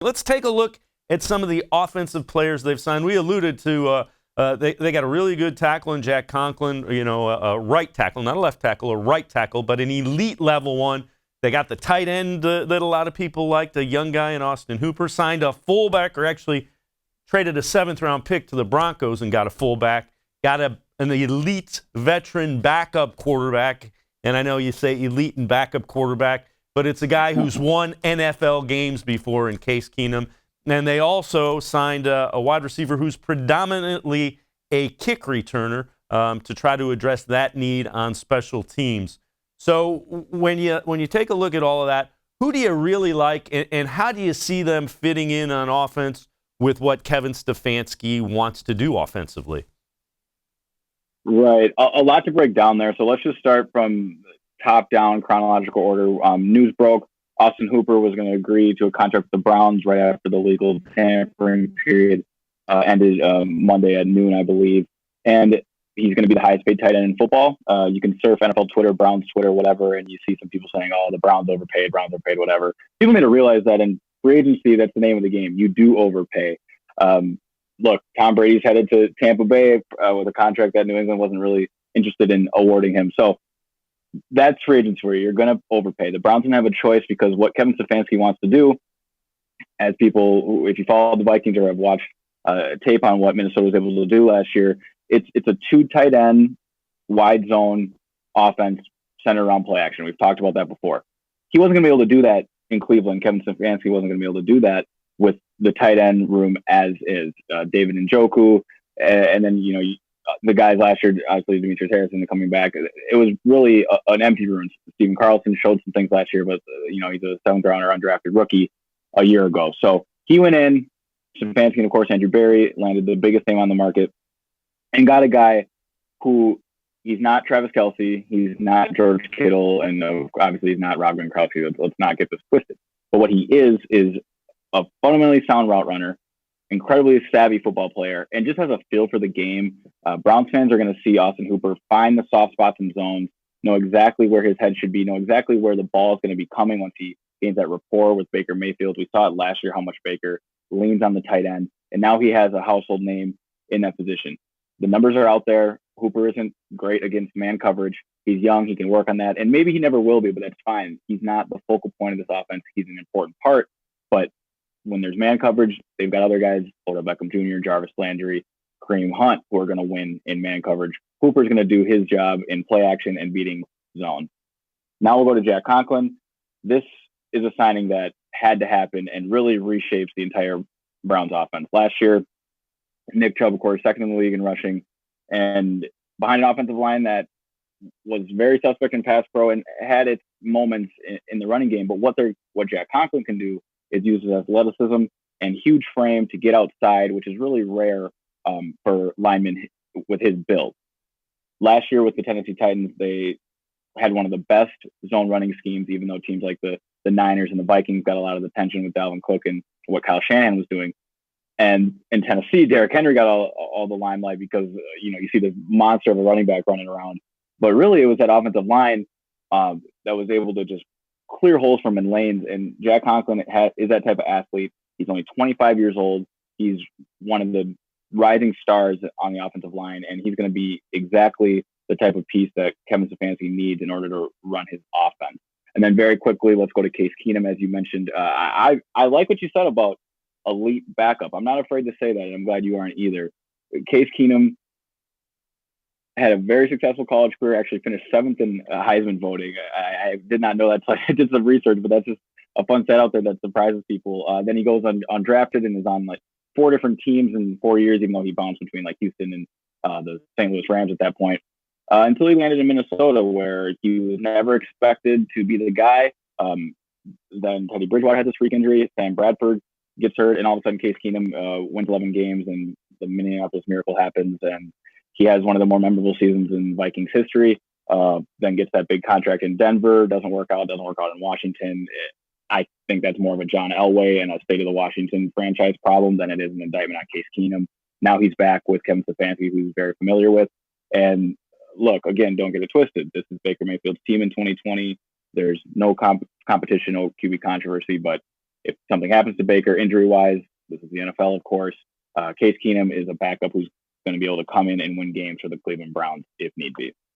Let's take a look at some of the offensive players they've signed. We alluded to they got a really good tackle in Jack Conklin, a right tackle, not a left tackle, a right tackle, but an elite level one. They got the tight end that a lot of people liked, a young guy in Austin Hooper. Signed a fullback, or actually traded a 7th-round pick to the Broncos and got a fullback. Got an elite veteran backup quarterback, and I know you say elite and backup quarterback, but it's a guy who's won NFL games before in Case Keenum. And they also signed a wide receiver who's predominantly a kick returner to try to address that need on special teams. So when you take a look at all of that, who do you really like, and how do you see them fitting in on offense with what Kevin Stefanski wants to do offensively? Right. A lot to break down there. So let's just start from top down chronological order. News broke Austin Hooper was going to agree to a contract with the Browns right after the legal tampering period ended Monday at noon, I believe. And he's going to be the highest paid tight end in football. You can surf NFL Twitter, Browns Twitter, whatever, and you see some people saying, oh, the Browns overpaid, whatever. People need to realize that in free agency, that's the name of the game. You do overpay. Look, Tom Brady's headed to Tampa Bay with a contract that New England wasn't really interested in awarding him. So that's free agency for you. You're going to overpay. The Browns don't have a choice because what Kevin Stefanski wants to do, as people, if you follow the Vikings or have watched tape on what Minnesota was able to do last year, it's a 2 tight end, wide zone offense centered around play action. We've talked about that before. He wasn't going to be able to do that in Cleveland. Kevin Stefanski wasn't going to be able to do that with the tight end room as is. David Njoku, and then, the guys last year, obviously Demetrius Harrison coming back. It was really an empty room. Stephen Carlson showed some things last year, but he's a 7th-rounder undrafted rookie a year ago. So he went in. Stefanski and, of course, Andrew Berry landed the biggest name on the market and got a guy who he's not Travis Kelce, he's not George Kittle, and obviously he's not Rob Gronkowski. Let's not get this twisted. But what he is a fundamentally sound route runner, incredibly savvy football player, and just has a feel for the game. Browns fans are going to see Austin Hooper find the soft spots and zones, know exactly where his head should be, know exactly where the ball is going to be coming once he gains that rapport with Baker Mayfield. We saw it last year how much Baker leans on the tight end, and now he has a household name in that position. The numbers are out there. Hooper isn't great against man coverage. He's young. He can work on that, and maybe he never will be, but that's fine. He's not the focal point of this offense. He's an important part, but when there's man coverage, they've got other guys, Odell Beckham Jr., Jarvis Landry, Kareem Hunt, who are going to win in man coverage. Hooper's going to do his job in play action and beating zone. Now we'll go to Jack Conklin. This is a signing that had to happen and really reshapes the entire Browns offense. Last year, Nick Chubb, of course, second in the league in rushing, and behind an offensive line that was very suspect in pass pro and had its moments in the running game. But what Jack Conklin can do is use his athleticism and huge frame to get outside, which is really rare for linemen with his build. Last year with the Tennessee Titans, they had one of the best zone running schemes, even though teams like the Niners and the Vikings got a lot of the attention with Dalvin Cook and what Kyle Shanahan was doing. And in Tennessee, Derrick Henry got all the limelight because, you see this monster of a running back running around. But really, it was that offensive line that was able to just clear holes from in lanes. And Jack Conklin is that type of athlete. He's only 25 years old. He's one of the rising stars on the offensive line, and he's going to be exactly the type of piece that Kevin Stefanski needs in order to run his offense. And then very quickly, let's go to Case Keenum, as you mentioned. I like what you said about elite backup. I'm not afraid to say that, and I'm glad you aren't either. Case Keenum had a very successful college career, actually finished 7th in Heisman voting. I did not know that, so I did some research, but that's just a fun stat out there that surprises people. Then he goes undrafted and is on like 4 different teams in 4 years, even though he bounced between like Houston and the St. Louis Rams at that point, until he landed in Minnesota, where he was never expected to be the guy. Then Teddy Bridgewater had this freak injury. Sam Bradford gets hurt, and all of a sudden Case Keenum wins 11 games, and the Minneapolis Miracle happens, and he has one of the more memorable seasons in Vikings history. Then gets that big contract in Denver, doesn't work out in Washington. I think that's more of a John Elway and a state of the Washington franchise problem than it is an indictment on Case Keenum. Now he's back with Kevin Stefanski, who he's very familiar with. And look, again, don't get it twisted. This is Baker Mayfield's team in 2020. There's no competition, no QB controversy, but if something happens to Baker injury-wise, this is the NFL, of course. Case Keenum is a backup who's going to be able to come in and win games for the Cleveland Browns if need be.